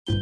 Hey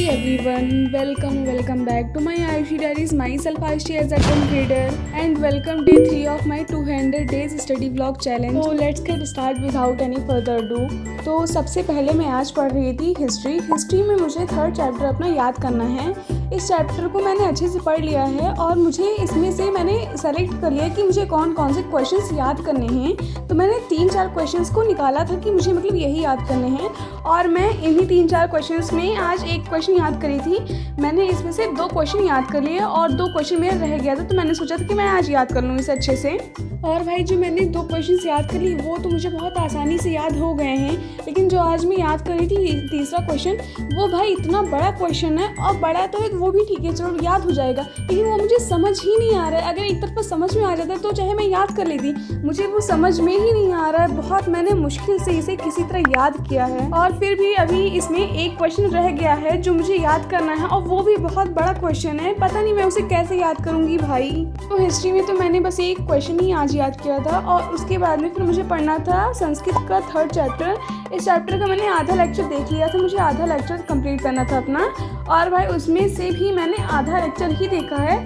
everyone, welcome back to my Ayushi Diaries. Myself Ayushi as a 10th grader and welcome day 3 of my 200 days study vlog challenge. So let's get start without any further ado. तो सबसे पहले मैं आज पढ़ रही थी history में मुझे थर्ड चैप्टर अपना याद करना है। इस चैप्टर को मैंने अच्छे से पढ़ लिया है और मुझे इसमें से मैंने सेलेक्ट कर लिया कि मुझे कौन कौन से क्वेश्चंस याद करने हैं। तो मैंने 3-4 क्वेश्चंस को निकाला था कि मुझे मतलब यही याद करने हैं और मैं इन्हीं 3-4 क्वेश्चंस में आज एक क्वेश्चन याद करी थी। मैंने इसमें से 2 क्वेश्चन याद कर लिए और 2 क्वेश्चन मेरा रह गया था, तो मैंने सोचा था कि मैं आज याद कर लूँ इसे अच्छे से। और भाई जो मैंने 2 क्वेश्चन याद कर ली वो तो मुझे बहुत आसानी से याद हो गए हैं, लेकिन जो आज मैं याद कर रही थी तीसरा क्वेश्चन, वो भाई इतना बड़ा क्वेश्चन है और बड़ा तो है वो भी ठीक है, चलो याद हो जाएगा, लेकिन वो मुझे समझ ही नहीं आ रहा है। अगर एक तरफा समझ में आ जाता तो चाहे मैं याद कर लेती, मुझे वो समझ में ही नहीं आ रहा है। बहुत मैंने मुश्किल से इसे किसी तरह याद किया है और फिर भी अभी इसमें एक क्वेश्चन रह गया है जो मुझे याद करना है और वो भी बहुत बड़ा क्वेश्चन है। पता नहीं मैं उसे कैसे याद करूँगी भाई। तो हिस्ट्री में तो मैंने बस एक क्वेश्चन ही आज याद किया था और उसके बाद में फिर मुझे पढ़ना था संस्कृत का 3rd चैप्टर। इस चैप्टर का मैंने आधा लेक्चर देख लिया था, मुझे आधा लेक्चर कंप्लीट करना था अपना, और भाई उसमें से भी मैंने आधा लेक्चर ही देखा है।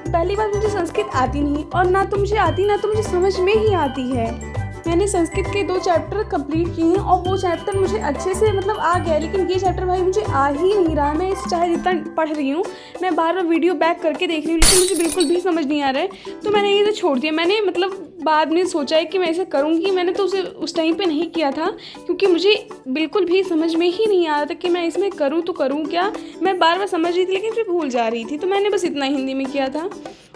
पहली बात, मुझे संस्कृत आती नहीं और ना तो मुझे आती ना तो मुझे समझ में ही आती है। मैंने संस्कृत के 2 चैप्टर कंप्लीट किए हैं और वो चैप्टर मुझे अच्छे से मतलब आ गया, लेकिन ये चैप्टर भाई मुझे आ ही नहीं रहा। मैं इस चाहे जितना पढ़ रही हूँ, मैं बार बार वीडियो बैक करके देख रही हूँ, लेकिन मुझे बिल्कुल भी समझ नहीं आ रहा है, तो मैंने इसे छोड़ दिया। मैंने मतलब बाद में सोचा है कि मैं इसे करूँगी, मैंने तो उसे उस टाइम पे नहीं किया था क्योंकि मुझे बिल्कुल भी समझ में ही नहीं आ रहा था कि मैं इसमें करूँ तो करूँ क्या। मैं बार बार समझ रही थी लेकिन फिर भूल जा रही थी, तो मैंने बस इतना हिंदी में किया था।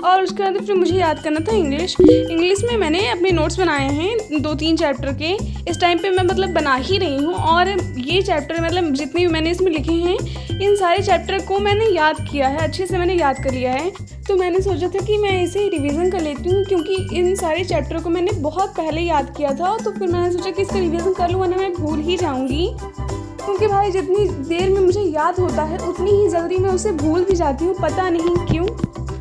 और उसके बाद फिर मुझे याद करना था इंग्लिश में मैंने अपने नोट्स बनाए हैं 2-3 चैप्टर के। इस टाइम पे मैं मतलब बना ही रही हूँ और ये चैप्टर मतलब जितने भी मैंने इसमें लिखे हैं इन सारे चैप्टर को मैंने याद किया है, अच्छे से मैंने याद कर लिया है। तो मैंने सोचा था कि मैं इसे रिवीजन कर लेती हूँ क्योंकि इन सारे चैप्टर को मैंने बहुत पहले याद किया था, तो फिर मैंने सोचा कि इसका रिवीजन कर लूँ वरना मैं भूल ही जाऊँगी। क्योंकि भाई जितनी देर में मुझे याद होता है उतनी ही जल्दी मैं उसे भूल भी जाती हूँ, पता नहीं क्यों।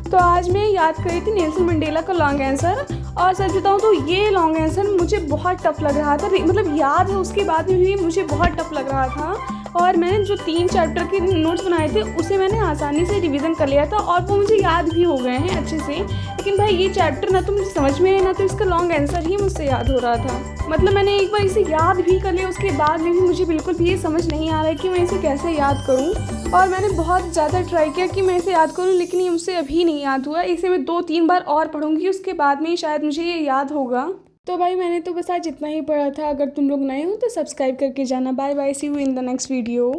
तो आज मैं याद करी थी नेल्सन मंडेला का लॉन्ग आंसर, और सच बताऊँ तो ये लॉन्ग आंसर मुझे बहुत टफ लग रहा था, मतलब याद है उसके बाद में भी मुझे बहुत टफ लग रहा था। और मैंने जो 3 चैप्टर के नोट्स बनाए थे उसे मैंने आसानी से रिवीजन कर लिया था और वो मुझे याद भी हो गए हैं अच्छे से। लेकिन भाई ये चैप्टर ना तो मुझे समझ में आया ना तो इसका लॉन्ग आंसर ही मुझसे याद हो रहा था। मतलब मैंने एक बार इसे याद भी कर लिया, उसके बाद में भी मुझे बिल्कुल भी ये समझ नहीं आ रहा है कि मैं इसे कैसे याद करूँ। और मैंने बहुत ज़्यादा ट्राई किया कि मैं इसे याद करूँ, लेकिन ये मुझसे अभी नहीं याद हुआ। इसे मैं 2-3 बार और पढ़ूँगी, उसके बाद में शायद मुझे ये याद होगा। तो भाई मैंने तो बस आज इतना ही पढ़ा था। अगर तुम लोग नए हो तो सब्सक्राइब करके जाना। Bye bye, see you in the next video.